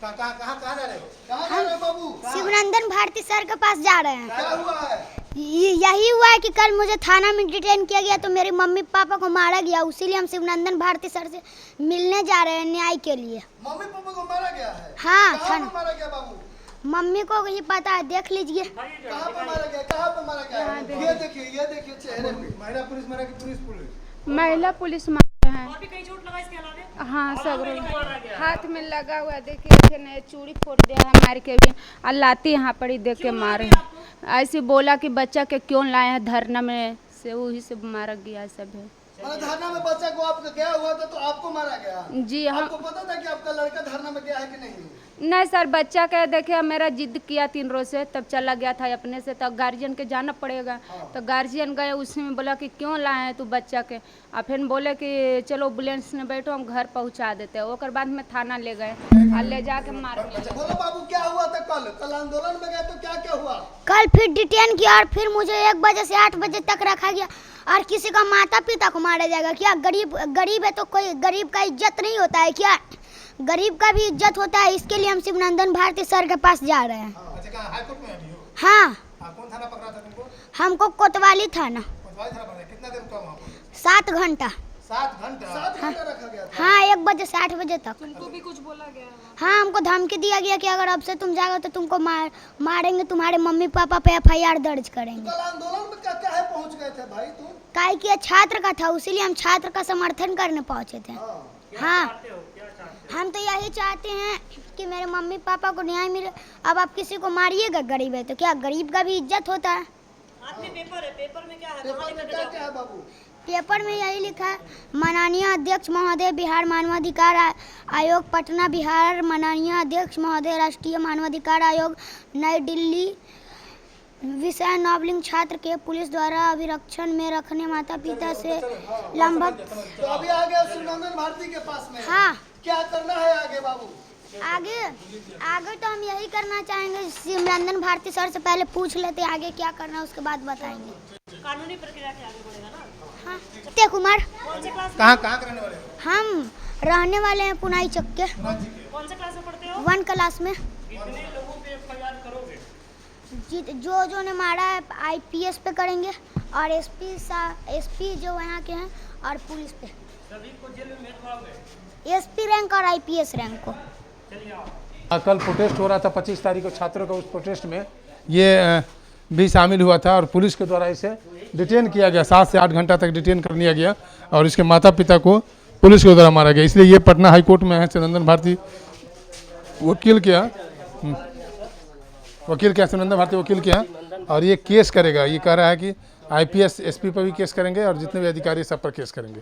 कहाँ जा रहे हो? कहाँ जा रहे हो बाबू? शिवनंदन भारती सर के पास जा रहे हैं। क्या हुआ है? यही हुआ है कि कल मुझे थाना में डिटेन किया गया तो मेरे मम्मी पापा को मारा गया, उसीलिए हम शिवनंदन भारती सर से मिलने जा रहे हैं न्याय के लिए। मम्मी पापा को मारा गया है? हाँ, कहाँ पे मारा गया बाबू? मम्मी को ही पता है, देख लीजिए। कहाँ पे मारा गया? कहाँ पे मारा गया? ये देखिए चेहरे पे। महिला पुलिस मारा कि पुलिस? महिला पुलिस मारे हैं। और भी कहीं चोट लगा इसके अलावा? हाँ, सब हाथ में लगा हुआ, देखिए ने चूड़ी फोड़ दिया है मार के भी, और लाती यहाँ पर ही देख के मारे। ऐसे बोला कि बच्चा के क्यों लाए हैं धरना में, से वही से मारा गया सब है। धरना में बच्चा को आपका गया हुआ था तो आपको मारा गया? जी हाँ। आपको पता था कि आपका लड़का धरना में गया है कि नहीं? नहीं सर, बच्चा का देखिए मेरा जिद किया 3 रोज से, तब चला गया था अपने से, तो गार्जियन के जाना पड़ेगा। तो गार्जियन गए, उसमें बोला कि क्यों लाए हैं तू बच्चा के, और फिर बोले कि चलो एम्बुलेंस में बैठो हम घर पहुंचा देते हैं। ओकर बाद में थाना ले गए और ले जाके मार दिया। बोलो बाबू क्या हुआ था कल आंदोलन में गए तो क्या हुआ? कल फिर डिटेन किया और फिर मुझे 1 बजे से 8 बजे तक रखा गया। और किसी का माता पिता को मारा जाएगा क्या? गरीब है तो कोई गरीब का इज्जत नहीं होता है क्या? गरीब का भी इज्जत होता है, इसके लिए हम शिवनंदन भारती सर के पास जा रहे हैं। अच्छा, हाई कोर्ट में अभी हो? हाँ। कौन थाना पकड़ा था तुमको? हमको कोतवाली थाना। कोतवाली थाना पकड़ा? कितना देर रुका वहाँ पर? 7 घंटा। 7 घंटा रखा गया था? हाँ, 1 बजे से 8 बजे तक। तुमको भी कुछ बोला गया? हाँ, हमको धमकी दिया गया कि अगर अब से तुम जाओगे तो तुमको मारेंगे, तुम्हारे मम्मी पापा पे FIR दर्ज करेंगे। कल आंदोलन में क्या पहुँच गए थे भाई तुम? काहे कि छात्र का था, उसीलिए हम छात्र का समर्थन करने पहुंचे थे। हाँ, हम तो यही चाहते हैं कि मेरे मम्मी पापा को न्याय मिले। अब आप किसी को मारिएगा, गरीब है तो क्या? गरीब का भी इज्जत होता है। हाथ में पेपर है, पेपर में क्या है? पेपर में क्या है बाबू? पेपर में यही लिखा है, माननीय अध्यक्ष महोदय बिहार मानवाधिकार आयोग पटना बिहार, माननीय अध्यक्ष महोदय राष्ट्रीय मानवाधिकार आयोग नई दिल्ली, विषय नॉबलिंग छात्र के पुलिस द्वारा अभिरक्षण में रखने माता पिता से लंबक। तो अभी आ गया शिवनंदन भारती के पास में? हाँ। क्या करना है आगे बाबू? आगे तो हम यही करना चाहेंगे, शिवनंदन भारती सर से पहले पूछ लेते आगे क्या करना है, उसके बाद बताएंगे। कानूनी प्रक्रिया के आगे बढ़ेगा ना? हाँ। सत्य कुमार। कौन से क्लास? कहाँ के रहने वाले? हम रहने वाले हैं पुनाई चक के। कौन से क्लास में पढ़ते हो? 1 क्लास में। कितने लोगों पे FIR करोगे? जो ने मारा है IPS पे करेंगे, और SP जो यहाँ के हैं, और पुलिस पे। सभी को जेल में भेजवाओगे? SP रैंक और IPS रैंक को। कल प्रोटेस्ट हो रहा था 25 तारीख को छात्रों का, उस प्रोटेस्ट में ये भी शामिल हुआ था और पुलिस के द्वारा इसे डिटेन किया गया। 7 से 8 घंटा तक डिटेन कर लिया गया और इसके माता पिता को पुलिस के द्वारा मारा गया। इसलिए ये पटना हाई कोर्ट में है। शिवनंदन भारती वकील क्या शिवनंदन भारती वकील क्या, और ये केस करेगा। ये कह रहा है कि IPS SP पर भी केस करेंगे और जितने भी अधिकारी सब पर केस करेंगे।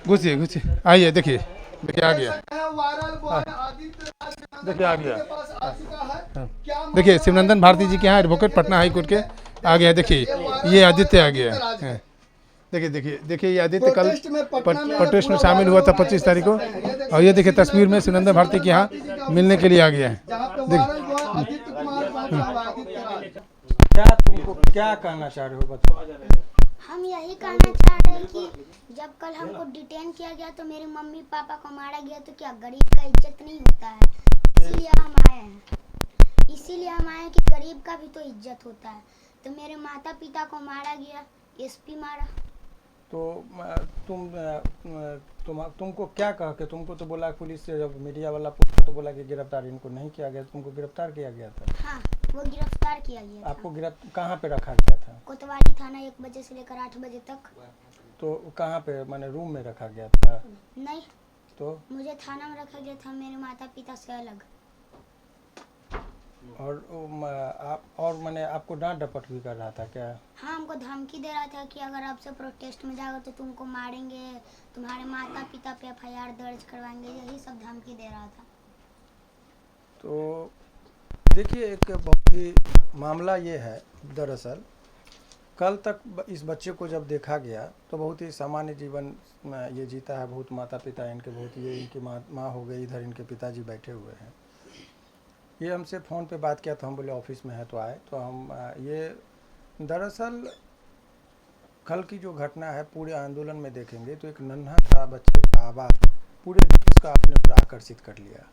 घुसिए आइए, देखिए आ गया, देखिए आ गया। देखिए शिवनंदन भारती जी के यहाँ एडवोकेट पटना हाई कोर्ट के आ गया। देखिए ये आदित्य आ गया। देखिए ये आदित्य कल प्रोटेस्ट में शामिल हुआ था 25 तारीख को, और ये देखिए तस्वीर में शिवनंदन भारती के यहाँ मिलने के लिए आ गया है। क्या कहना चाह रहे हो बताओ? हम यही कहना चाह रहे हैं कि जब कल हमको डिटेन किया गया तो मेरे मम्मी पापा को मारा गया, तो क्या गरीब का इज्जत नहीं होता है? इसीलिए हम आए हैं कि गरीब का भी तो इज्जत होता है। तो मेरे माता पिता को मारा गया, SP मारा। तो तुमको क्या कह के, तुमको तो बोला पुलिस से, जब मीडिया वाला पूछा तो बोला कि गिरफ्तार इनको नहीं किया गया, तुमको गिरफ्तार किया गया था? हाँ, वो गिरफ्तार किया गया था। आपको कहाँ पे रखा गया था? कोतवाली थाना 1 बजे से लेकर 8 बजे तक। तो कहाँ पे, माने रूम में रखा गया था? नहीं, तो मुझे थाना में रखा गया था, मेरे माता पिता से अलग। और मैंने आपको डांट डपट भी कर रहा था क्या? हाँ, हमको धमकी दे रहा था कि अगर आपसे प्रोटेस्ट में जाओगे तो तुमको मारेंगे, तुम्हारे माता पिता पे FIR दर्ज करवाएंगे, यही सब धमकी दे रहा था। तो देखिए, एक बहुत ही मामला ये है, दरअसल कल तक इस बच्चे को जब देखा गया तो बहुत ही सामान्य जीवन ये जीता है। बहुत माता पिता इनके, बहुत ये इनकी माँ हो गई, इधर इनके पिताजी बैठे हुए हैं। ये हमसे फ़ोन पे बात किया था, हम बोले ऑफिस में है तो आए। तो हम ये दरअसल कल की जो घटना है पूरे आंदोलन में देखेंगे तो एक नन्हा सा बच्चे का आवाज़ पूरे देश का अपने ऊपर आकर्षित कर लिया।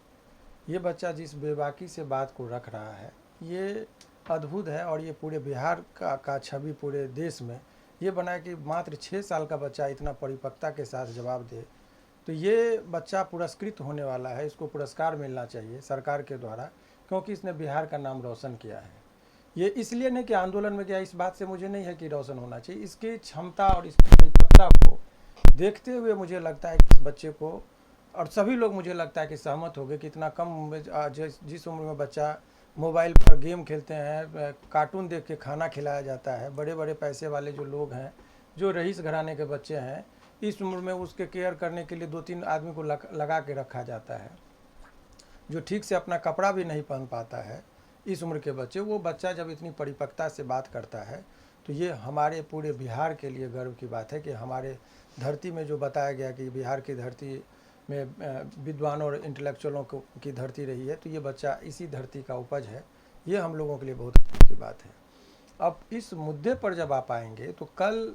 ये बच्चा जिस बेबाकी से बात को रख रहा है ये अद्भुत है, और ये पूरे बिहार का छवि पूरे देश में ये बना कि मात्र 6 साल का बच्चा इतना परिपक्वता के साथ जवाब दे, तो ये बच्चा पुरस्कृत होने वाला है। इसको पुरस्कार मिलना चाहिए सरकार के द्वारा, क्योंकि इसने बिहार का नाम रोशन किया है। ये इसलिए नहीं कि आंदोलन में गया, इस बात से मुझे नहीं है कि रोशन होना चाहिए, इसकी क्षमता और इसकी परिपक्वता को देखते हुए मुझे लगता है कि इस बच्चे को, और सभी लोग मुझे लगता है कि सहमत हो गए कि इतना कम उम्र जिस उम्र में बच्चा मोबाइल पर गेम खेलते हैं, कार्टून देख के खाना खिलाया जाता है, बड़े बड़े पैसे वाले जो लोग हैं, जो रईस घराने के बच्चे हैं, इस उम्र में उसके केयर करने के लिए 2-3 आदमी को लगा के रखा जाता है, जो ठीक से अपना कपड़ा भी नहीं पहन पाता है इस उम्र के बच्चे। वो बच्चा जब इतनी परिपक्वता से बात करता है तो ये हमारे पूरे बिहार के लिए गर्व की बात है कि हमारे धरती में जो बताया गया कि बिहार की धरती में विद्वानों और इंटेलेक्चुअलों की धरती रही है, तो ये बच्चा इसी धरती का उपज है। ये हम लोगों के लिए बहुत अच्छी बात है। अब इस मुद्दे पर जब आप आएंगे तो कल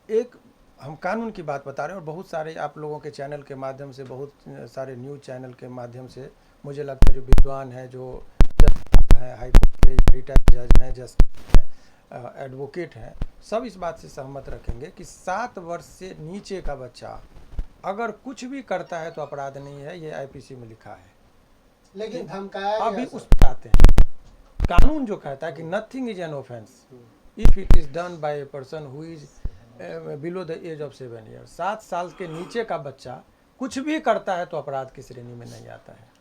एक हम कानून की बात बता रहे हैं, और बहुत सारे आप लोगों के चैनल के माध्यम से, बहुत सारे न्यूज़ चैनल के माध्यम से मुझे लगता है जो विद्वान है, जो जज हैं, हाईकोर्ट के रिटायर्ड जज हैं, जस्टिस हैं, एडवोकेट हैं, सब इस बात से सहमत रखेंगे कि 7 वर्ष से नीचे का बच्चा अगर कुछ भी करता है तो अपराध नहीं है। ये आईपीसी में लिखा है, लेकिन धमकाया अभी गया उस पर आते हैं। कानून जो कहता है कि nothing is an offence if it is done by a person who is below the age of 7 year. 7 साल के नीचे का बच्चा कुछ भी करता है तो अपराध की श्रेणी में नहीं आता है।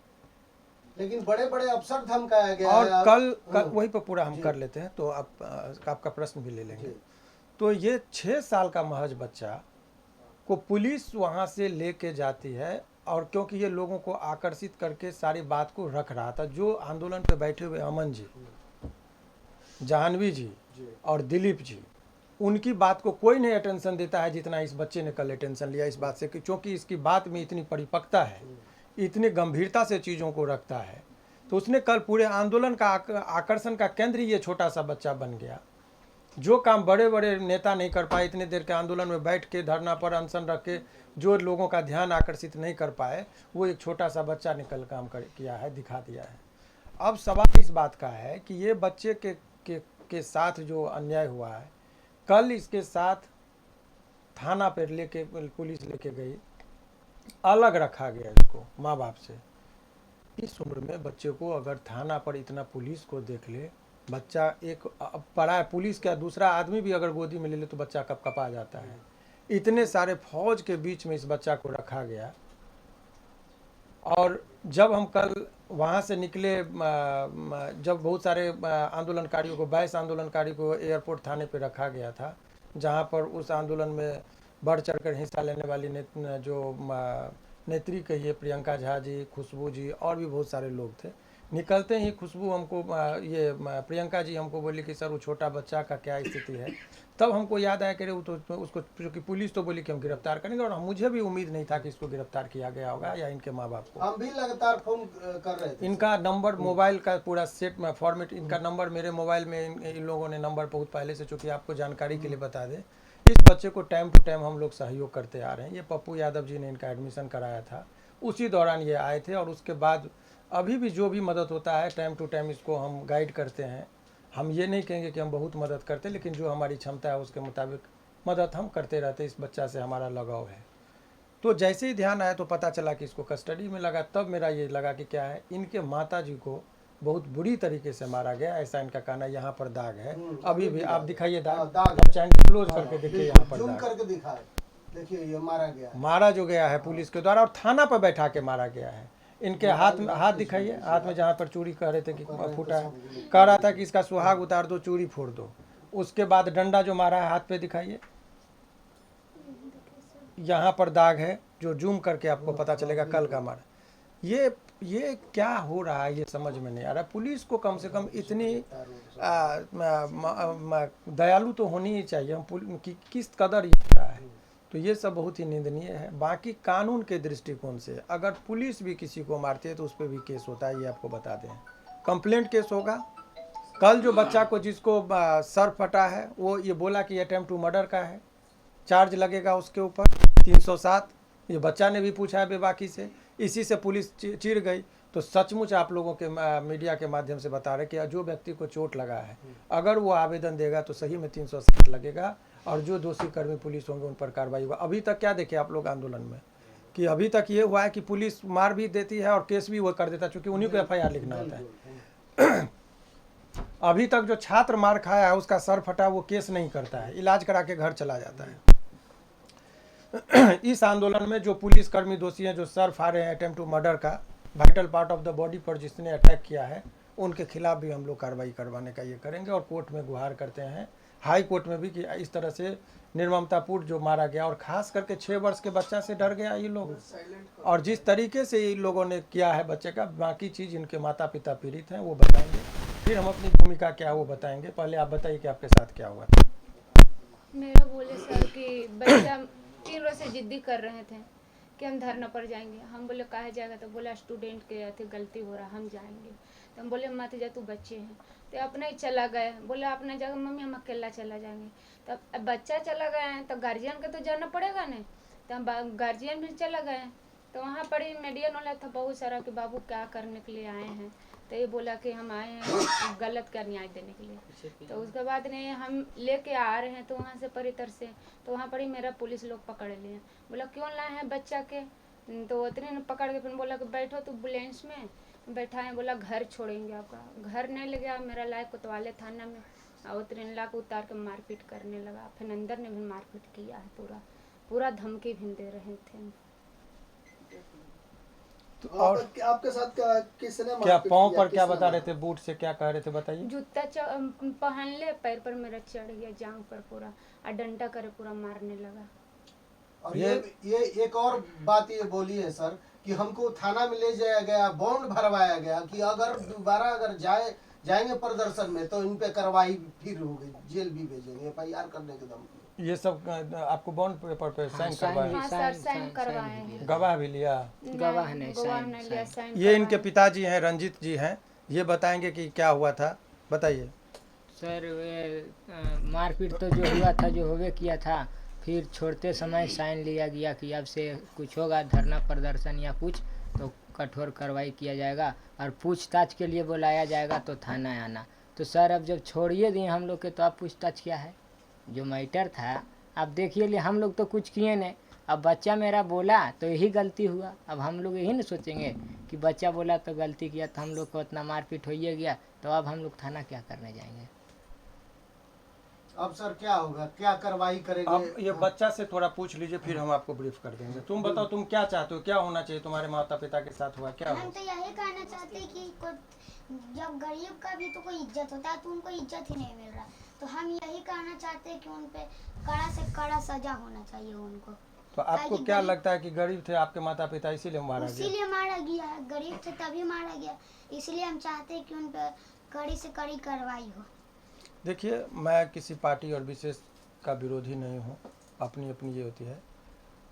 लेकिन बड़े बड़े अफसर धमकाया गया और है। कल वही पर पूरा हम कर लेते हैं, तो आपका प्रश्न भी ले लेंगे। तो ये 6 साल का महज बच्चा को पुलिस वहाँ से लेके जाती है, और क्योंकि ये लोगों को आकर्षित करके सारी बात को रख रहा था। जो आंदोलन पे बैठे हुए अमन जी, जाह्नवी जी और दिलीप जी, उनकी बात को कोई नहीं अटेंशन देता है जितना इस बच्चे ने कल अटेंशन लिया इस बात से, कि क्योंकि इसकी बात में इतनी परिपक्वता है, इतनी गंभीरता से चीज़ों को रखता है। तो उसने कल पूरे आंदोलन का आकर्षण का केंद्र ये छोटा सा बच्चा बन गया। जो काम बड़े बड़े नेता नहीं कर पाए, इतने देर के आंदोलन में बैठ के धरना पर अनशन रख के जो लोगों का ध्यान आकर्षित नहीं कर पाए, वो एक छोटा सा बच्चा ने कल काम किया है, दिखा दिया है। अब सवाल इस बात का है कि ये बच्चे के साथ जो अन्याय हुआ है, कल इसके साथ थाना पर लेके पुलिस लेके गई, अलग रखा गया इसको माँ बाप से। इस उम्र में बच्चे को अगर थाना पर इतना पुलिस को देख ले, बच्चा एक पड़ा है, पुलिस का दूसरा आदमी भी अगर गोदी में ले ले तो बच्चा कपकपा जाता है। इतने सारे फौज के बीच में इस बच्चा को रखा गया। और जब हम कल वहाँ से निकले, जब बहुत सारे आंदोलनकारियों को, 22 आंदोलनकारी को एयरपोर्ट थाने पे रखा गया था, जहाँ पर उस आंदोलन में बढ़ चढ़कर हिस्सा लेने वाली जो नेत्री कहिए, प्रियंका झा जी, खुशबू जी और भी बहुत सारे लोग थे। निकलते ही खुशबू हमको, ये प्रियंका जी हमको बोली कि सर वो छोटा बच्चा का क्या स्थिति है। तब हमको याद आया कि वो तो उसको, क्योंकि पुलिस तो बोली कि हम गिरफ्तार करेंगे, और मुझे भी उम्मीद नहीं था कि इसको गिरफ्तार किया गया होगा या इनके माँ बाप को। हम भी लगातार फोन कर रहे थे। इनका नंबर, मोबाइल का पूरा सेट में फॉर्मेट, इनका नंबर मेरे मोबाइल में इन लोगों ने नंबर बहुत पहले से, चूँकि आपको जानकारी के लिए बता दें, इस बच्चे को टाइम टू टाइम हम लोग सहयोग करते आ रहे हैं। ये पप्पू यादव जी ने इनका एडमिशन कराया था, उसी दौरान ये आए थे, और उसके बाद अभी भी जो भी मदद होता है टाइम टू टाइम इसको हम गाइड करते हैं। हम ये नहीं कहेंगे कि हम बहुत मदद करते, लेकिन जो हमारी क्षमता है उसके मुताबिक मदद हम करते रहते। इस बच्चा से हमारा लगाव है। तो जैसे ही ध्यान आया तो पता चला कि इसको कस्टडी में लगा, तब मेरा ये लगा कि क्या है, इनके माता जी को बहुत बुरी तरीके से मारा गया, ऐसा इनका कहना है। यहाँ पर दाग है, अभी भी आप दिखाइए दाग, चैनल क्लोज करके देखिए, यहाँ पर जूम करके दिखाए, देखिए ये मारा गया है। मारा जो गया है पुलिस के द्वारा, और थाना पर बैठा के मारा गया है। इनके हाथ में, हाथ दिखाइए, हाथ में जहाँ पर चूड़ी कह रहे थे कि फूटा है, कह रहा था कि इसका सुहाग उतार दो, चूड़ी फोड़ दो। उसके बाद डंडा जो मारा है हाथ पे दिखाइए, यहाँ पर दाग है, जो जूम करके आपको पता चलेगा कल का मारा। ये क्या हो रहा है ये समझ में नहीं आ रहा। पुलिस को कम से कम इतनी दयालु तो होनी ही चाहिए। हम किस कदर ये हो रहा है, तो ये सब बहुत ही निंदनीय है। बाकी कानून के दृष्टिकोण से अगर पुलिस भी किसी को मारती है तो उस पर भी केस होता है, ये आपको बता दें। कंप्लेंट केस होगा। कल जो बच्चा को, जिसको सर फटा है, वो ये बोला कि अटेम्प्ट टू मर्डर का है, चार्ज लगेगा उसके ऊपर 307। ये बच्चा ने भी पूछा है बेबाकी से, इसी से पुलिस चिढ़ गई। तो सचमुच आप लोगों के मीडिया के माध्यम से बता रहे कि जो व्यक्ति को चोट लगा है अगर वो आवेदन देगा तो सही में 360 लगेगा और जो दोषी कर्मी पुलिस होंगे उन पर कार्रवाई होगा। अभी तक क्या देखे आप लोग आंदोलन में कि अभी तक ये हुआ है कि पुलिस मार भी देती है और केस भी वो कर देता है, चूँकि उन्हीं को FIR लिखना होता है। अभी तक जो छात्र मार खाया है उसका सर फटा वो केस नहीं करता है, इलाज करा के घर चला जाता है। इस आंदोलन में जो पुलिसकर्मी दोषी हैं जो सर फाड़े हैं अटेम्प्ट टू मर्डर का, vital part of the body पर जिसने अटैक किया है, उनके खिलाफ भी हम लोग कार्रवाई करवाने का ये करेंगे और कोर्ट में गुहार करते हैं, हाई कोर्ट में भी, कि इस तरह से निर्ममतापूर्ण जो मारा गया और खास करके 6 वर्ष के बच्चा से डर गया ये लोग, और जिस तरीके से इन लोगों ने किया है बच्चे का, बाकी चीज़ इनके माता पिता पीड़ित हैं वो बताएंगे, फिर हम अपनी भूमिका क्या वो बताएंगे। पहले आप बताइए कि आपके साथ क्या हुआ था। मेरा बोले सर कि बच्चा 3 रोज से जिद्दी कर रहे थे कि हम धरना पर जाएंगे। हम बोले कहा जाएगा, तो बोला स्टूडेंट के थे गलती हो रहा, हम जाएंगे। तो हम बोले मत जा, तू बच्चे हैं। तो अपना ही चला गए, बोला अपने जगह मम्मी हम अकेला चला जाएंगे। तब बच्चा चला गया है तो गार्जियन को तो जाना पड़ेगा नहीं, तो हम गार्जियन भी चला गए। तो वहाँ पर ही मीडिया वाला था बहुत सारा कि बाबू क्या करने के लिए आए हैं, तो ये बोला कि हम आए हैं गलत का न्याय देने के लिए। तो उसके बाद ने हम लेके आ रहे हैं तो वहाँ से परितर से, तो वहाँ पर ही मेरा पुलिस लोग पकड़ लिए। बोला क्यों लाए हैं बच्चा के, तो उतने ने पकड़ के फिर बोला कि बैठो तो एम्बुलेंस में बैठाएं। बोला घर छोड़ेंगे आपका, घर नहीं ले गया, मेरा लाए कोतवाली थाना में और उतने ला के उतार के मारपीट करने लगा। फिर अंदर ने भी मारपीट किया है, पूरा धमकी भी दे रहे थे। तो और आपके साथ किसने क्या पाँव पर क्या बता रहे थे, बूट से क्या कह रहे थे बताइए। जूता पहन ले, पैर पर मेरा चढ़ गया, जांग पर पूरा, और डंडा करे पूरा मारने लगा। और ये एक और बात ये बोली है सर कि हमको थाना में ले जाया गया, बॉन्ड भरवाया गया कि अगर दोबारा अगर जाएंगे प्रदर्शन में तो इन पे कार्रवाई फिर होगी, जेल भी भेजेंगे, FIR करने के दम। ये सब आपको बॉन्ड पेपर पे साइन करवाए? हाँ सर, साइन करवाए हैं। गवाह भी लिया? गवाह नहीं लिया, साइन। ये इनके पिताजी हैं, रंजीत जी हैं, ये बताएंगे कि क्या हुआ था, बताइए। सर मारपीट तो जो हुआ था, जो होवे किया था, फिर छोड़ते समय साइन लिया गया कि अब से कुछ होगा धरना प्रदर्शन या कुछ तो कठोर कार्रवाई किया जाएगा और पूछताछ के लिए बुलाया जाएगा तो थाना आना। तो सर अब जब छोड़िए दिए हम लोग के, तो अब पूछताछ क्या है? जो मैटर था अब देखिए लिए, हम लोग तो कुछ किए नहीं, अब बच्चा मेरा बोला तो यही गलती हुआ। अब हम लोग यही नहीं सोचेंगे कि बच्चा बोला तो गलती किया, तो हम लोग को इतना मारपीट हो गया, तो अब हम लोग थाना क्या करने जाएंगे? अब सर क्या होगा, क्या कार्रवाई करेंगे? अब ये बच्चा से थोड़ा पूछ लीजिए, फिर हम आपको ब्रीफ कर देंगे। तुम बताओ, तुम क्या चाहते हो, क्या होना चाहिए तुम्हारे माता पिता के साथ हुआ, क्या हम हुआ? तो यही कहना चाहते हैं कि जब गरीब का भी तो कोई इज्जत होता है, तो उनको इज्जत ही नहीं मिल रहा। तो हम यही कहना चाहते हैं कि उन पे कड़ा से कड़ा सजा होना चाहिए उनको। तो आपको क्या लगता है कि गरीब थे आपके माता पिता इसीलिए मारा गया? इसीलिए मारा गया है, गरीब थे तभी मारा गया, इसलिए हम चाहते हैं कि उन पे कड़ी से कड़ी कार्रवाई हो। देखिए, मैं किसी पार्टी और विशेष का विरोधी नहीं हूँ, अपनी अपनी ये होती है।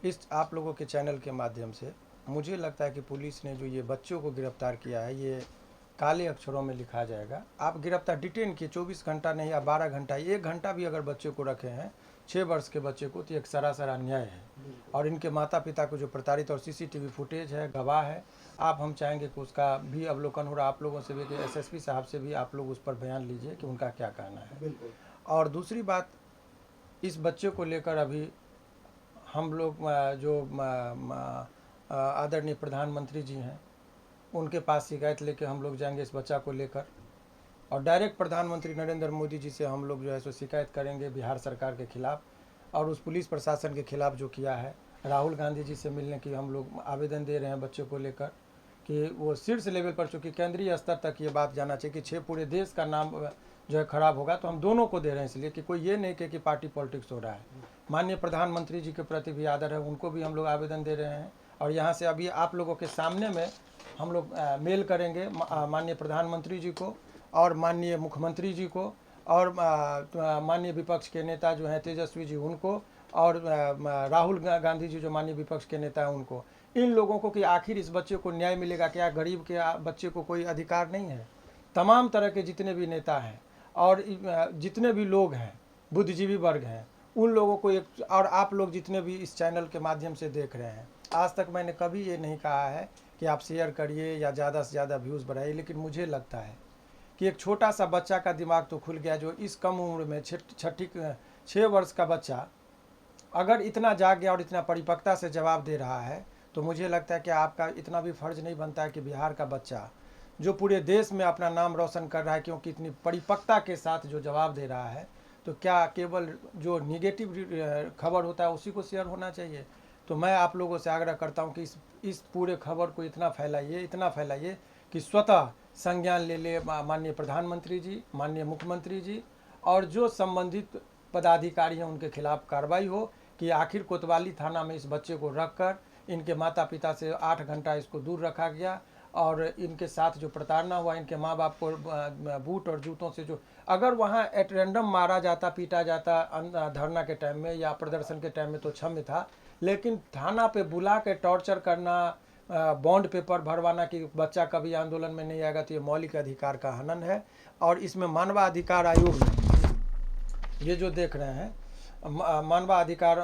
इस आप लोगों के चैनल के माध्यम से मुझे लगता है कि पुलिस ने जो ये बच्चों को गिरफ्तार किया है, ये काले अक्षरों में लिखा जाएगा। आप गिरफ्तार डिटेन किए 24 घंटा नहीं या 12 घंटा, 1 घंटा भी अगर बच्चे को रखे हैं, 6 वर्ष के बच्चे को, तो एक सरासर अन्याय है। और इनके माता पिता को जो प्रताड़ित, और CCTV फुटेज है, गवाह है, आप हम चाहेंगे कि उसका भी अवलोकन हो रहा, आप लोगों से भी, कि SSP साहब से भी आप लोग उस पर बयान लीजिए कि उनका क्या कहना है। और दूसरी बात, इस बच्चे को लेकर अभी हम लोग जो आदरणीय प्रधानमंत्री जी हैं उनके पास शिकायत लेके हम लोग जाएंगे इस बच्चा को लेकर, और डायरेक्ट प्रधानमंत्री नरेंद्र मोदी जी से हम लोग जो है सो शिकायत करेंगे बिहार सरकार के खिलाफ, और उस पुलिस प्रशासन के खिलाफ जो किया है। राहुल गांधी जी से मिलने की हम लोग आवेदन दे रहे हैं बच्चे को लेकर कि वो शीर्ष लेवल पर, चूँकि केंद्रीय स्तर तक ये बात जाना चाहिए कि पूरे देश का नाम जो है खराब होगा। तो हम दोनों को दे रहे हैं इसलिए कि कोई ये नहीं कहे कि पार्टी पॉलिटिक्स हो रहा है। माननीय प्रधानमंत्री जी के प्रति भी आदर है, उनको भी हम लोग आवेदन दे रहे हैं, और यहाँ से अभी आप लोगों के सामने में हम लोग मेल करेंगे माननीय प्रधानमंत्री जी को और माननीय मुख्यमंत्री जी को और माननीय विपक्ष के नेता जो हैं तेजस्वी जी उनको, और राहुल गांधी जी जो माननीय विपक्ष के नेता हैं उनको, इन लोगों को कि आखिर इस बच्चे को न्याय मिलेगा क्या? गरीब के बच्चे को कोई अधिकार नहीं है? तमाम तरह के जितने भी नेता हैं और जितने भी लोग हैं, बुद्धिजीवी वर्ग हैं, उन लोगों को एक, और आप लोग जितने भी इस चैनल के माध्यम से देख रहे हैं, आज तक मैंने कभी ये नहीं कहा है कि आप शेयर करिए या ज़्यादा से ज़्यादा व्यूज़ बढ़ाइए, लेकिन मुझे लगता है कि एक छोटा सा बच्चा का दिमाग तो खुल गया, जो इस कम उम्र में 6 वर्ष का बच्चा अगर इतना जाग गया और इतना परिपक्वता से जवाब दे रहा है, तो मुझे लगता है कि आपका इतना भी फर्ज नहीं बनता है कि बिहार का बच्चा जो पूरे देश में अपना नाम रोशन कर रहा है, क्योंकि इतनी परिपक्वता के साथ जो जवाब दे रहा है, तो क्या केवल जो निगेटिव खबर होता है उसी को शेयर होना चाहिए? तो मैं आप लोगों से आग्रह करता हूं कि इस पूरे खबर को इतना फैलाइए कि स्वतः संज्ञान ले माननीय प्रधानमंत्री जी, माननीय मुख्यमंत्री जी, और जो संबंधित पदाधिकारी हैं उनके खिलाफ कार्रवाई हो कि आखिर कोतवाली थाना में इस बच्चे को रखकर इनके माता पिता से 8 घंटा इसको दूर रखा गया, और इनके साथ जो प्रताड़ना हुआ, इनके माँ बाप को बूट और जूतों से जो अगर वहाँ एट रैंडम मारा जाता, पीटा जाता धरना के टाइम में या प्रदर्शन के टाइम में तो क्षम्य था, लेकिन थाना पे बुला के टॉर्चर करना, बॉन्ड पेपर भरवाना कि बच्चा कभी आंदोलन में नहीं आएगा, तो ये मौलिक अधिकार का हनन है। और इसमें मानवाधिकार आयोग में ये जो देख रहे हैं, मानवाधिकार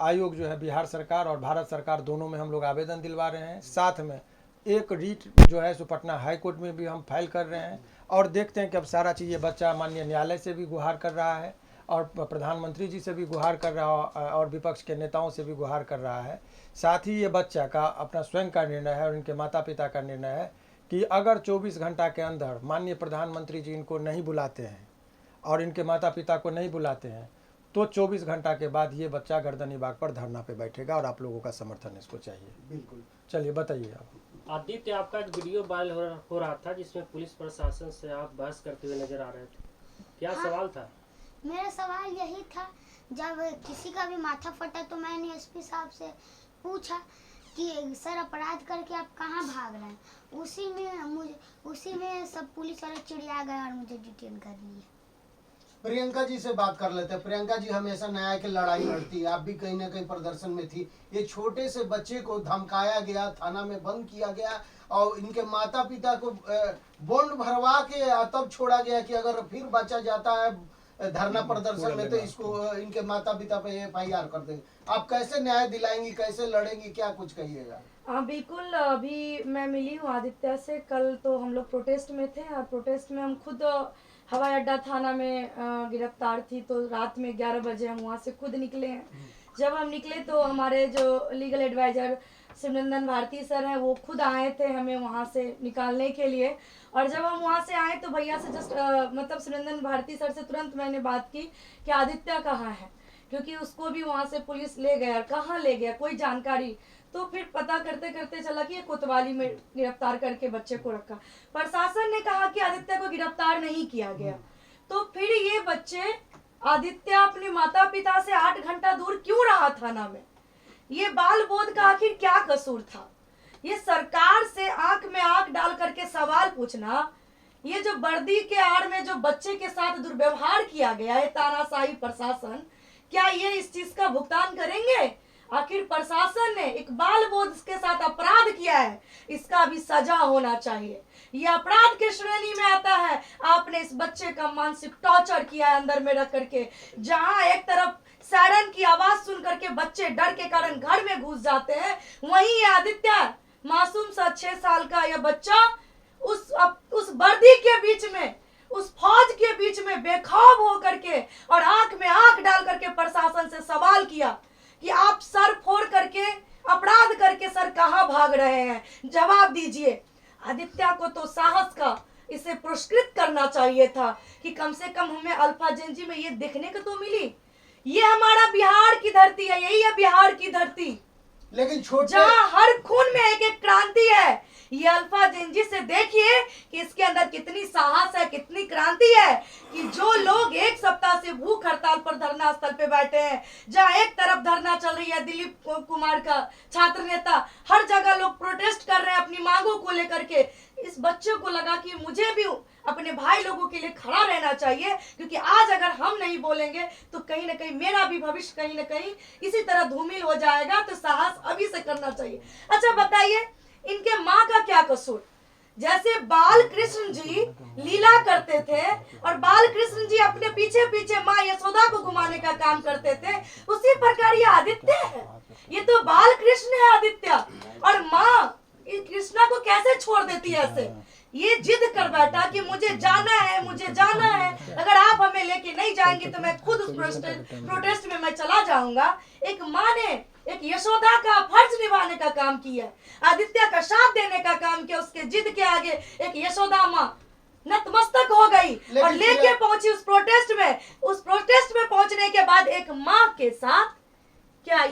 आयोग जो है बिहार सरकार और भारत सरकार दोनों में हम लोग आवेदन दिलवा रहे हैं। साथ में एक रीट जो है सो पटना हाई कोर्ट में भी हम फाइल कर रहे हैं, और देखते हैं कि अब सारा चीज़ ये बच्चा माननीय न्यायालय से भी गुहार कर रहा है और प्रधानमंत्री जी से भी गुहार कर रहा है और विपक्ष के नेताओं से भी गुहार कर रहा है। साथ ही ये बच्चा का अपना स्वयं का निर्णय है और इनके माता पिता का निर्णय है कि अगर 24 घंटा के अंदर माननीय प्रधानमंत्री जी इनको नहीं बुलाते हैं और इनके माता पिता को नहीं बुलाते हैं, तो 24 घंटा के बाद ये बच्चा गर्दनी बाग पर धरना पे बैठेगा, और आप लोगों का समर्थन इसको चाहिए। बिल्कुल। चलिए बताइए आप। आदित्य, आपका एक वीडियो वायरल हो रहा था जिसमें पुलिस प्रशासन से आप बहस करते हुए नजर आ रहे थे, क्या सवाल था? मेरा सवाल यही था, जब किसी का भी माथा फटा तो मैंने एसपी साहब से पूछा कि सर अपराध करके आप कहाँ भाग रहे हैं, उसी में सब पुलिस वाले चिड़िया गए और मुझे डिटेन कर लिए। प्रियंका जी से बात कर लेते हैं। प्रियंका जी हमेशा न्याय की लड़ाई लड़ती है, आप भी कहीं ना कहीं प्रदर्शन में थी। ये छोटे से बच्चे को धमकाया गया, थाना में बंद किया गया और इनके माता पिता को बॉन्ड भरवा के तब छोड़ा गया कि अगर फिर बच्चा जाता है धरना प्रदर्शन में तो इसको इनके माता पिता पे FIR कर देंगे। आप कैसे न्याय दिलाएंगी, कैसे लड़ेंगी, क्या कुछ कहिएगा? हाँ बिल्कुल, अभी मैं मिली हूँ आदित्य से। कल तो हम लोग प्रोटेस्ट में थे और प्रोटेस्ट में हम खुद हवाई अड्डा थाना में गिरफ्तार थी, तो रात में 11 बजे हम वहाँ से खुद निकले हैं। जब हम निकले तो हमारे जो legal adviser Shivnandan Bharti sir हैं वो खुद आए थे हमें वहाँ से निकालने के लिए, और जब हम वहाँ से आए तो भैया से जस्ट मतलब शिवनंदन भारती सर से तुरंत मैंने बात की कि आदित्य कहाँ है, क्योंकि उसको भी वहाँ से पुलिस ले गया, कहाँ ले गया कोई जानकारी। तो फिर पता करते करते चला कि ये कोतवाली में गिरफ्तार करके बच्चे को रखा। प्रशासन ने कहा कि आदित्य को गिरफ्तार नहीं किया गया, तो फिर ये बच्चे आदित्य अपने माता पिता से 8 घंटा दूर क्यों रहा थाना में? ये बाल बोध का आखिर क्या कसूर था? ये सरकार से आंख में आंख डाल करके सवाल पूछना, ये जो वर्दी के आड़ में जो बच्चे के साथ दुर्व्यवहार किया गया है तानाशाही प्रशासन, क्या ये इस चीज का भुगतान करेंगे? आखिर प्रशासन ने एक बाल बोध के साथ अपराध किया है, इसका भी सजा होना चाहिए। ये अपराध के श्रेणी में आता है। आपने इस बच्चे का मानसिक टॉर्चर किया है अंदर में रख करके, जहां एक तरफ सायरन की आवाज सुन करके बच्चे डर के कारण घर में घुस जाते हैं, वहीं ये आदित्य मासूम सा 6 साल का यह बच्चा उस वर्दी के बीच में, उस फौज के बीच में बेखौफ हो करके और आंख में आंख डाल करके प्रशासन से सवाल किया कि आप सर फोड़ करके अपराध करके सर कहाँ भाग रहे हैं, जवाब दीजिए। आदित्य को तो साहस का इसे पुरस्कृत करना चाहिए था कि कम से कम हमें अल्फा जेनजी में ये देखने को तो मिली। ये हमारा बिहार की धरती है, यही है बिहार की धरती, लेकिन छोटे जहाँ हर खून में एक एक क्रांति है। ये अल्फा जेनजी से देखिए कि इसके अंदर कितनी साहस है, कितनी क्रांति है, कि जो लोग 1 सप्ताह से भूख हड़ताल पर धरना स्थल पे बैठे हैं, जहाँ एक तरफ धरना चल रही है दिलीप कुमार का छात्र नेता, हर जगह लोग प्रोटेस्ट कर रहे हैं अपनी मांगों को लेकर के। इस बच्चे को लगा कि मुझे भी अपने भाई लोगों के लिए खड़ा रहना चाहिए, क्योंकि आज अगर हम नहीं बोलेंगे तो कहीं ना कहीं मेरा भी भविष्य कहीं ना कहीं इसी तरह धूमिल हो जाएगा। तो साहस अभी से करना चाहिए। अच्छा बताइए, इनके माँ का क्या कसूर? जैसे बाल कृष्ण जी लीला करते थे और बाल कृष्ण जी अपने पीछे पीछे माँ यशोदा को घुमाने का काम करते थे, उसी प्रकार ये आदित्य है। ये तो बाल कृष्ण है आदित्य, और माँ कृष्ण से ये जिद कर बैठा कि मुझे जाना है, मुझे जाना है, अगर आप हमें लेके नहीं जाएंगे तो मैं खुद उस प्रोटेस्ट में मैं चला जाऊंगा। एक माँ ने एक यशोदा का फर्ज निभाने का काम किया, आदित्य का साथ देने का काम किया। उसके जिद के आगे एक यशोदा माँ नतमस्तक हो गई और लेके पहुंची उस प्रोटेस्ट में। उस प्रोटेस्ट में पहुंचने के बाद एक माँ के साथ क्या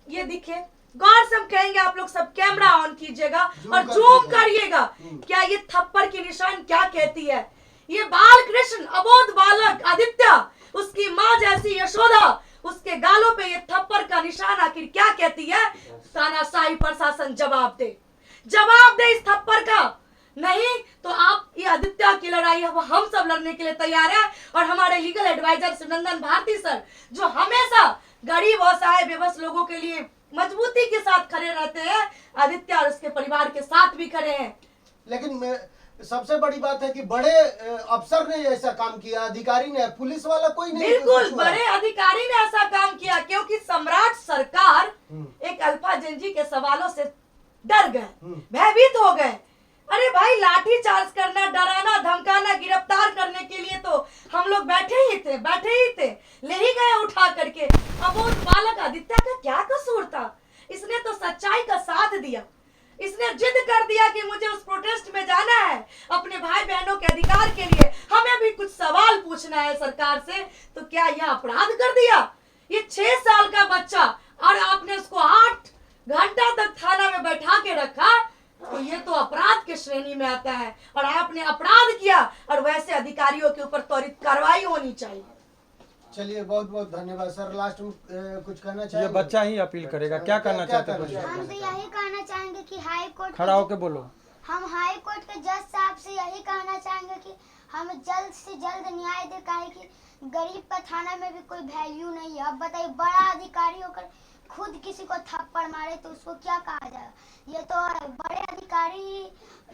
ये दिखे, गौर से हम कहेंगे, आप लोग सब कैमरा ऑन कीजिएगा और जूम करिएगा, क्या ये थप्पड़ की निशान क्या कहती है। ये बाल कृष्ण अबोध बालक आदित्य, उसकी माँ जैसी यशोदा, उसके गालों पे ये थप्पड़ का निशान आखिर क्या कहती है। तानाशाही प्रशासन जवाब दे इस थप्पड़ का। नहीं तो आप ये आदित्य की लड़ाई हम सब लड़ने के लिए तैयार है। और हमारे legal adviser Sunandan Bharti sir, जो हमेशा गरीब असहाय बेबस लोगों के लिए मजबूती के साथ खड़े रहते हैं, आदित्य और उसके परिवार के साथ भी खड़े हैं। लेकिन सबसे बड़ी बात है कि बड़े अफसर ने ऐसा काम किया, अधिकारी ने, पुलिस वाला कोई नहीं। बिल्कुल बड़े अधिकारी ने ऐसा काम किया, क्योंकि सम्राट सरकार एक अल्फा जेनजी के सवालों से डर गए, भयभीत हो गए। अरे भाई, लाठी चार्ज करना, डराना, धमकाना, गिरफ्तार करने के लिए तो हम लोग बैठे ही थे, ले ही गए उठा करके। अब उस बालक आदित्य का क्या कसूर था? इसने तो सच्चाई का साथ दिया, इसने जिद कर दिया कि मुझे उस प्रोटेस्ट में जाना है, अपने भाई बहनों के अधिकार के लिए। हमें भी कुछ सवाल पूछना है सरकार से। तो क्या यह अपराध कर दिया? ये 6 साल का बच्चा, और आपने उसको 8 घंटा तक थाना में बैठा के रखा, तो ये तो अपराध के श्रेणी में आता है। और आपने अपराध किया, और वैसे अधिकारियों के ऊपर त्वरित कार्रवाई होनी चाहिए। चलिए, बहुत बहुत धन्यवाद सर। लास्ट में कुछ कहना चाहिए? ये बच्चा ही अपील करेगा, क्या कहना चाहते हैं? हम तो यही कहना चाहेंगे कि हाई कोर्ट, खड़ा होके बोलो। हम हाई कोर्ट के जज साहब से यही कहना चाहेंगे कि हमें जल्द से जल्द न्याय दे, काहे कि गरीब का थाना में भी कोई वैल्यू नहीं है। अब बताइए, बड़ा अधिकारी होकर खुद किसी को थप्पड़ मारे तो उसको क्या कहा जाएगा? ये तो बड़े अधिकारी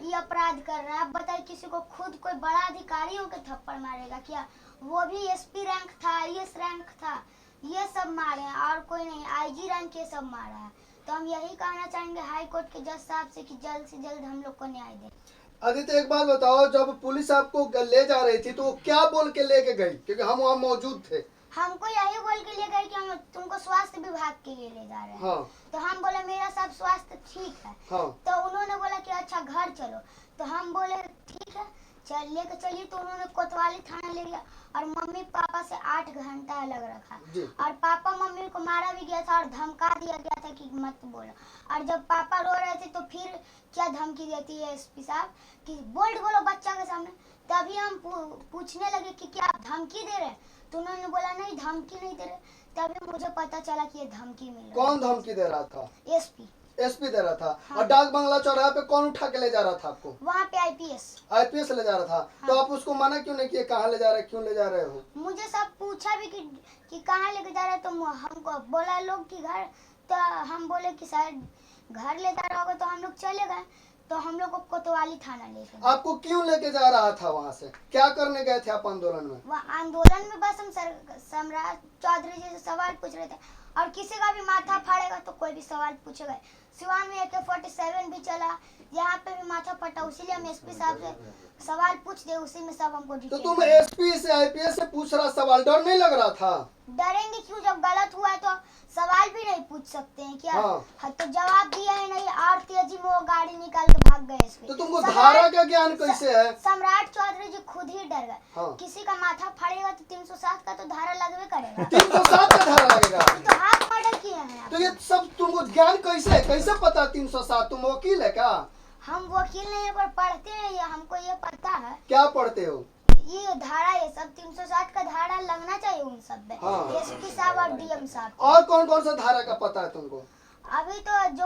ये अपराध कर रहे हैं। अब बताइए, किसी को खुद कोई बड़ा अधिकारी होकर थप्पड़ मारेगा क्या? वो भी एसपी रैंक था, आईएएस रैंक था, ये सब मारे हैं, और कोई नहीं, आईजी रैंक ये सब मारा है। तो हम यही कहना चाहेंगे हाई कोर्ट के जज साहब से कि जल्द से जल्द हम लोग को न्याय दें। आदित्य, एक बात बताओ, जब पुलिस आपको ले जा रही थी तो क्या बोल के लेके गई? क्योंकि हम वहाँ मौजूद थे। हमको यही बोल के ले गए कि हम तुमको स्वास्थ्य विभाग के लिए ले जा रहे हैं। हाँ। तो हम बोले मेरा सब स्वास्थ्य ठीक है। हाँ। तो उन्होंने बोला कि अच्छा घर चलो। तो हम बोले ठीक है, चल लेकर चलिए। तो उन्होंने कोतवाली थाना ले गया और मम्मी पापा से 8 घंटा अलग रखा। और पापा मम्मी को मारा भी गया था और धमका दिया गया था कि मत बोलो। और जब पापा रो रहे थे तो फिर क्या धमकी देती है एसपी साहब कि बोल्ड बोलो बच्चा के सामने। तभी हम पूछने लगे कि क्या आप धमकी दे रहे हैं? तो उन्होंने बोला नहीं, धमकी नहीं दे रहे। तभी मुझे पता चला कि ये धमकी मिल रही है। कौन धमकी दे रहा था? एसपी दे रहा था। हाँ। और डाक बंगला चौराहे पे कौन उठा के ले जा रहा था आपको? वहाँ पे आईपीएस ले जा रहा था। हाँ। तो आप उसको मना क्यों नहीं किए? कहाँ ले जा रहे, क्यों ले जा रहे हो? मुझे सब पूछा भी कि कहाँ लेके जा रहे? तो हमको बोला लोग कि घर। तो हम बोले कि शायद घर ले जा रहा होगा, तो हम लोग चले गए। तो हम लोग को कोतवाली थाना ले गए। आपको क्यों लेके जा रहा था? वहाँ से क्या करने गए थे आप आंदोलन में? वहाँ आंदोलन में बस हम सम्राट चौधरी जी से सवाल पूछ रहे थे। और किसी का भी माथा फाड़ेगा तो कोई भी सवाल पूछेगा। सिवान में AK-47 भी चला, यहाँ पे भी माथा फटा, उसीलिए हम एसपी साहब से सवाल पूछ दे, उसी में सब हमको तो तुम एसपी से आईपीएस से पूछ रहा सवाल, डर नहीं लग रहा था? डरेंगे क्यों? जब गलत हुआ है तो सवाल भी नहीं पूछ सकते हैं क्या? हाँ। तो जवाब दिया है नहीं, और तेजी में वो गाड़ी निकाल के भाग गए एसपी। तो तुमको धारा का ज्ञान कैसे है? सम्राट चौधरी जी खुद ही डर गए। हाँ। किसी का माथा फाड़ेगा तो 307 का तो धारा लगवे करेगा। 307 का धारा लगेगा? तो हाथ मर्डर किए हैं। तो ये सब तुमको ज्ञान कैसे पता? 307? तुम वकील है क्या? हम वकील नहीं है, पर पढ़ते हैं, ये हमको ये पता है। क्या पढ़ते हो? ये धारा, ये सब 307 का धारा लगना चाहिए उन सब पे। हाँ। एसपी साहब और डीएम साहब। और कौन कौन सा धारा का पता है तुमको? अभी तो जो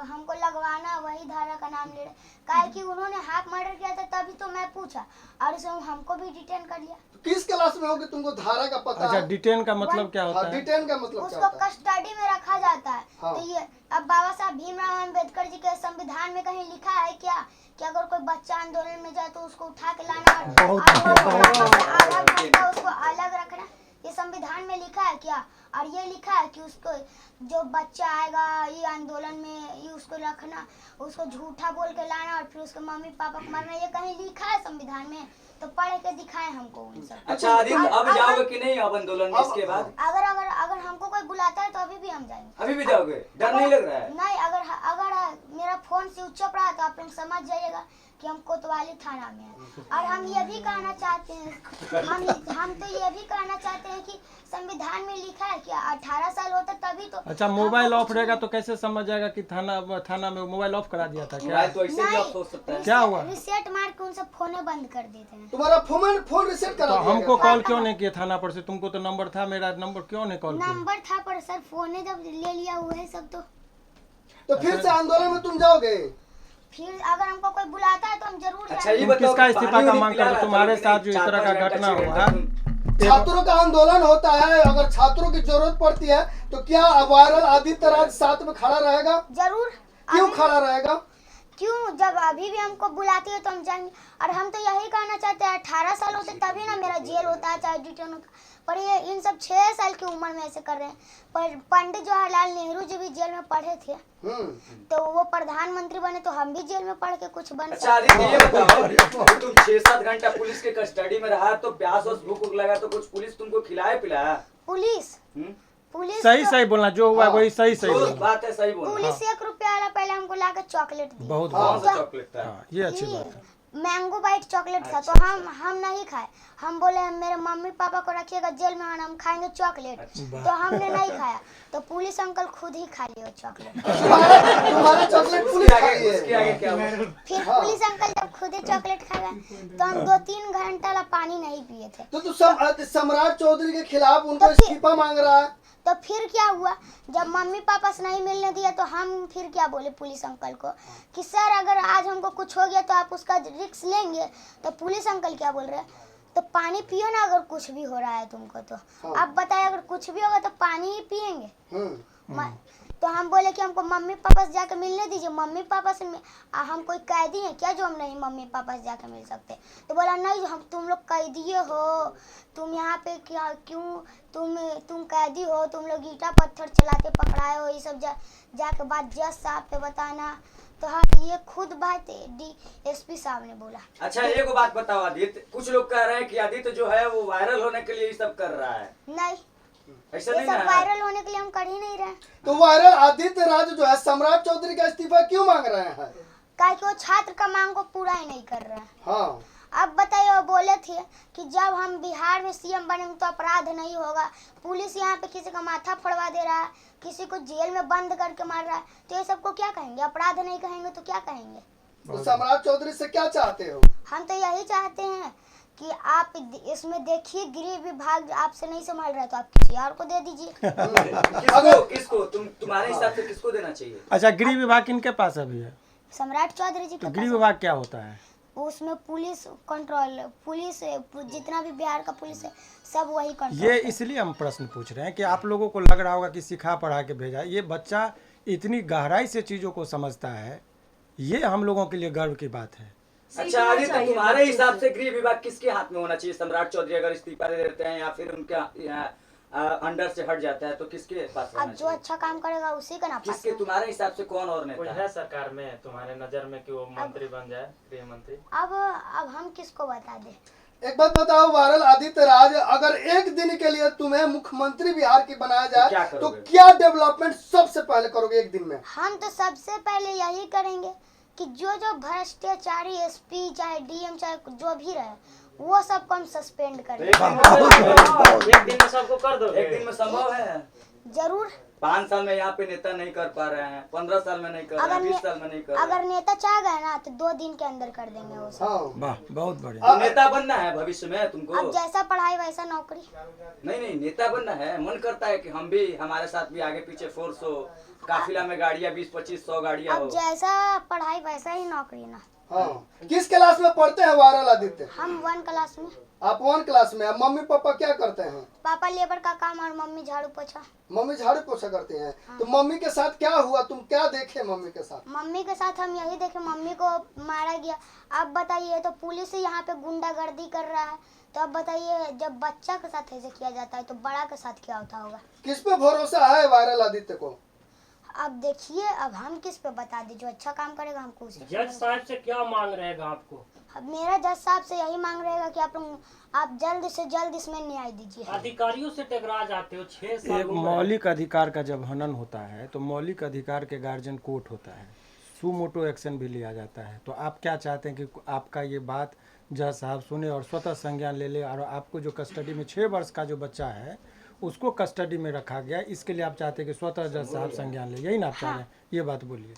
हमको लगवाना वही धारा का नाम ले रहे, काहे कि उन्होंने हाफ मर्डर किया था, तभी तो मैं पूछा और उसमें हमको भी डिटेन कर लिया। किस क्लास में हो कि तुमको धारा का पता है? अच्छा, डिटेन का मतलब क्या होता है? डिटेन का मतलब क्या उसको होता है? कस्टडी में रखा जाता है। हाँ। तो ये अब बाबा साहब भीमराव अम्बेडकर जी के संविधान में कहीं लिखा है क्या कि अगर कोई बच्चा आंदोलन में जाए तो उसको उठा के लाना और उसको अलग रखना? ये संविधान में लिखा है क्या? और ये लिखा है कि उसको जो बच्चा आएगा ये आंदोलन में ये उसको रखना, उसको झूठा बोल के लाना और फिर उसके मम्मी पापा को मारना, ये कहीं लिखा है संविधान में? तो पढ़ के दिखाए हमको उन सब। अच्छा आदि अब जाओगे कि नहीं अब आंदोलन में इसके बाद? अगर हमको कोई बुलाता है तो अभी भी हम जाएंगे। अभी भी जाओगे? डर नहीं लग रहा है? नहीं, अगर मेरा फोन स्विच ऑफ रहा तो आप लोग समझ जाइएगा कि हम कोतवाली थाना में हैं। और हम ये भी कहना चाहते हैं, हम तो ये भी कहना चाहते हैं कि संविधान में लिखा है कि 18 साल होता तभी तो। अच्छा मोबाइल ऑफ रहेगा तो कैसे समझ जाएगा कि थाना में मोबाइल ऑफ करा दिया था क्या? तो ऐसे भी ऑफ हो सकता है। क्या हुआ? रिसेट मार के उनसे फोने बंद कर देते हैं। तुम्हारा फोन रिसेट करा तो दिया हमको गया। कॉल क्यों नहीं किया थाना पर से? तुमको तो नंबर था, मेरा नंबर क्यों नहीं कॉल किया? नंबर था पर सर फोने जब ले लिया हुआ है सब तो फिर से आंदोलन में तुम जाओगे? फिर अगर हमको कोई बुलाता है तो हम जरूर अच्छा जाएंगे। ये बताओ किसका इस्तीफा का मांग कर? तुम्हारे साथ जो इस तरह का घटना हुआ, छात्रों का आंदोलन होता है, अगर छात्रों की जरूरत पड़ती है तो क्या वायरल आदित्य राज साथ में खड़ा रहेगा? जरूर। क्यों खड़ा रहेगा? क्यों, जब अभी भी हमको बुलाती है तो हम जाएंगे। और हम तो यही कहना चाहते हैं 18 साल होते तभी ना मेरा जेल होता है चाहे डिटेन होता, पर ये इन सब 6 साल की उम्र में ऐसे कर रहे हैं। पर पंडित जवाहरलाल नेहरू जी भी जेल में पढ़े थे तो वो प्रधानमंत्री बने तो हम भी जेल में पढ़ के कुछ बन सकते। अच्छा आदित्य ये बताओ तुम 6-7 घंटा पुलिस के कस्टडी में रहा तो प्यास और भूख लगा तो कुछ पुलिस तुमको खिलाया पिलाया? पुलिस सही सही बोलना, जो हुआ वही सही सही बोलना। बात है, सही बोलना। पुलिस 1 रुपया वाला पहले हमको लाकर चॉकलेट दी। बहुत कौन सा चॉकलेट था? ये अच्छी बात है। मैंगो बाइट चॉकलेट था। तो हम नहीं खाए। हम बोले मेरे मम्मी पापा को रखिएगा जेल में और हम खाएंगे चॉकलेट। तो हमने नहीं खाया तो पुलिस अंकल खुद ही खा लिए चॉकलेट। तुम्हारा चॉकलेट पुलिस खा रही है। उसके आगे क्या हुआ? फिर पुलिस अंकल जब खुद ही चॉकलेट खा गए तो हम 2-3 घंटा ला पानी नहीं पिए थे। तो सम्राट चौधरी के खिलाफ उनका इस्तीफा मांग रहा है। तो फिर क्या हुआ, जब मम्मी पापा से नहीं मिलने दिया तो हम फिर क्या बोले पुलिस अंकल को कि सर अगर आज हमको कुछ हो गया तो आप उसका रिस्क लेंगे? तो पुलिस अंकल क्या बोल रहे हैं, तो पानी पियो ना अगर कुछ भी हो रहा है तुमको तो। अब बताए अगर कुछ भी होगा तो पानी ही पियेंगे। तो हम बोले कि हमको मम्मी पापा से जाकर मिलने दीजिए। मम्मी पापा से हम कोई कैदी हैं क्या जो हम नहीं मम्मी पापा से जाकर मिल सकते? तो बोला नहीं हम तुम लोग कैदी हो, तुम यहाँ पे क्या क्यों तुम कैदी हो, तुम लोग ईटा पत्थर चलाते पकड़ाए हो, ये सब जाकर बात जज साहब पे बताना। तो हाँ ये खुद बात DSP साहब ने बोला। अच्छा एक बात बताओ आदित्य, कुछ लोग कह रहे हैं कि आदित्य जो है वो वायरल होने के लिए ये सब कर रहा है। नहीं ऐसा ये नहीं सब है। वायरल होने के लिए हम कर ही नहीं रहे। तो वायरल आदित्य राज जो है सम्राट चौधरी का इस्तीफा क्यों मांग रहे हैं? काहे कि वो छात्र का मांग को पूरा ही नहीं कर रहे हैं। हाँ अब बताइए, वो बोले थे कि जब हम बिहार में CM बनेंगे तो अपराध नहीं होगा। पुलिस यहाँ पे किसी का माथा फड़वा दे रहा है, किसी को जेल में बंद करके मार रहा है, तो ये सबको क्या कहेंगे? अपराध नहीं कहेंगे तो क्या कहेंगे? तो सम्राट चौधरी से क्या चाहते हो? हम तो यही चाहते हैं कि आप इसमें देखिए गृह विभाग आपसे नहीं संभाल रहा है तो आप किसी और को दे दीजिए। किसको तुम्हारे हिसाब से किसको देना चाहिए? अच्छा गृह विभाग किनके पास अभी है? सम्राट चौधरी जी तो के गृह पास। विभाग क्या होता है? उसमें पुलिस कंट्रोल, पुलिस जितना भी बिहार का पुलिस है सब वही कंट्रोल। ये इसलिए हम प्रश्न पूछ रहे हैं कि आप लोगों को लग रहा होगा कि सिखा पढ़ा के भेजा, ये बच्चा इतनी गहराई से चीज़ों को समझता है, ये हम लोगों के लिए गर्व की बात है। अच्छा आदित्य तुम्हारे हिसाब से गृह विभाग किसके हाथ में होना चाहिए? सम्राट चौधरी अगर इस्तीफा दे देते हैं या फिर उनका अंडर से हट जाता है तो किसके पास रहना अब जो अच्छा काम करेगा उसी का ना पास। किसके तुम्हारे हिसाब से कौन और कोई नेता है सरकार में तुम्हारे नजर में कि वो मंत्री बन जाए, गृह मंत्री? अब हम किसको बता दें? एक बात बताओ वायरल आदित्य राज, अगर एक दिन के लिए तुम्हें मुख्यमंत्री बिहार की बनाया जाए तो क्या डेवलपमेंट सबसे पहले करोगे एक दिन में? हम तो सबसे पहले यही करेंगे कि जो भ्रष्टाचारी SP चाहे DM चाहे जो भी रहे वो सबको हम सस्पेंड करेंगे। एक दिन में सबको कर दो? एक दिन में संभव है? जरूर। 5 साल में यहाँ पे नेता नहीं कर पा रहे हैं, 15 साल में नहीं कर रहे हैं, 20 साल में नहीं कर रहे हैं। अगर नेता चाह गए ना तो 2 दिन के अंदर कर देंगे वो सब। वाह बहुत बढ़िया। नेता बनना है भविष्य में तुमको? अब जैसा पढ़ाई वैसा नौकरी। नहीं नेता बनना है, मन करता है कि हम भी हमारे साथ भी आगे पीछे फोर्स हो, काफिला में गाड़ियाँ 20-25-100 गाड़ियाँ हो। अब जैसा पढ़ाई वैसा ही नौकरी ना। हाँ, किस क्लास में पढ़ते हैं वायरल आदित्य? हम 1 क्लास में। आप 1 क्लास में। अब मम्मी पापा क्या करते हैं? पापा लेबर का काम और मम्मी झाड़ू पोछा। मम्मी झाड़ू पोछा करती हैं। हाँ। तो मम्मी के साथ क्या हुआ, तुम क्या देखे मम्मी के साथ? मम्मी के साथ हम यही देखे, मम्मी को मारा गया। अब बताइए, तो पुलिस यहाँ पे गुंडागर्दी कर रहा है, तो अब बताइए जब बच्चा के साथ ऐसे किया जाता है तो बड़ा के साथ क्या होता होगा? किस पे भरोसा है वायरल आदित्य को? अब देखिए, अब हम किस पे बता दें, जो अच्छा काम करेगा हमको उसे। जज साहब से क्या मांग रहेगा आपको? अब मेरा जज साहब से यही मांग रहेगा कि आप जल्द से जल्द इसमें न्याय दीजिए। अधिकारियों से टकरा जाते हो 6 साल। एक मौलिक अधिकार का जब हनन होता है तो मौलिक अधिकार के गार्जियन कोर्ट होता है, सुमोटो एक्शन भी लिया जाता है। तो आप क्या चाहते हैं कि आपका ये बात जज साहब सुने और स्वतः संज्ञान ले ले, और आपको जो कस्टडी में 6 वर्ष का जो बच्चा है उसको कस्टडी में रखा गया, इसके लिए आप चाहते हैं कि स्वतः जज साहब संज्ञान ले, यही ना आप चाह रहे हैं? ये बात बोलिए।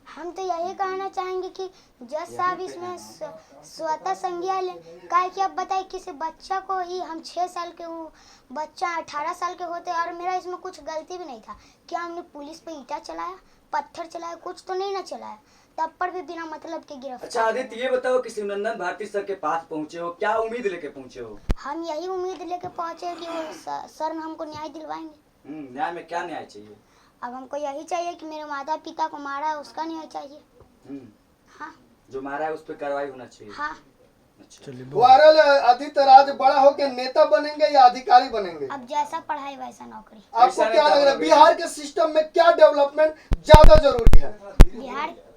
हम तो यही कहना चाहेंगे कि जज साहब इसमें स्वतः संज्ञान लें। काहे कि अब बताइए, किसी बच्चा को ही हम 6 साल के, वो बच्चा 18 साल के होते और मेरा इसमें कुछ गलती भी नहीं था। क्या हमने पुलिस पे ईंटा चलाया, पत्थर चलाया? कुछ तो नहीं ना चलाया, तब पर भी बिना मतलब के गिरफ्तार। अच्छा आदित्य, ये बताओ कि शिवनंदन भारती सर के पास पहुंचे हो, क्या उम्मीद लेके पहुंचे हो? हम यही उम्मीद लेके पहुंचे कि वो सर हमको न्याय दिलवाएंगे। न्याय में क्या न्याय चाहिए? अब हमको यही चाहिए कि मेरे माता पिता को मारा है उसका न्याय चाहिए। हाँ, जो मारा है उस पर कार्रवाई होना चाहिए। हाँ। अच्छा, वायरल आदित्य राज बड़ा होकर नेता बनेंगे या अधिकारी बनेंगे? अब जैसा पढ़ाई वैसा नौकरी। आपको क्या लग रहा है बिहार के सिस्टम में क्या डेवलपमेंट ज्यादा जरूरी है?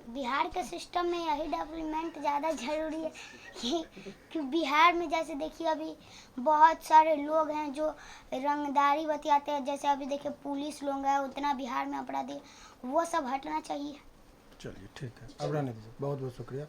बिहार के सिस्टम में यही डेवलपमेंट ज़्यादा ज़रूरी है कि बिहार में जैसे देखिए अभी बहुत सारे लोग हैं जो रंगदारी बतियाते हैं। जैसे अभी देखिए पुलिस लोग हैं, उतना बिहार में अपराधी, वो सब हटना चाहिए। चलिए ठीक है, अब रहने दीजिए। बहुत बहुत शुक्रिया।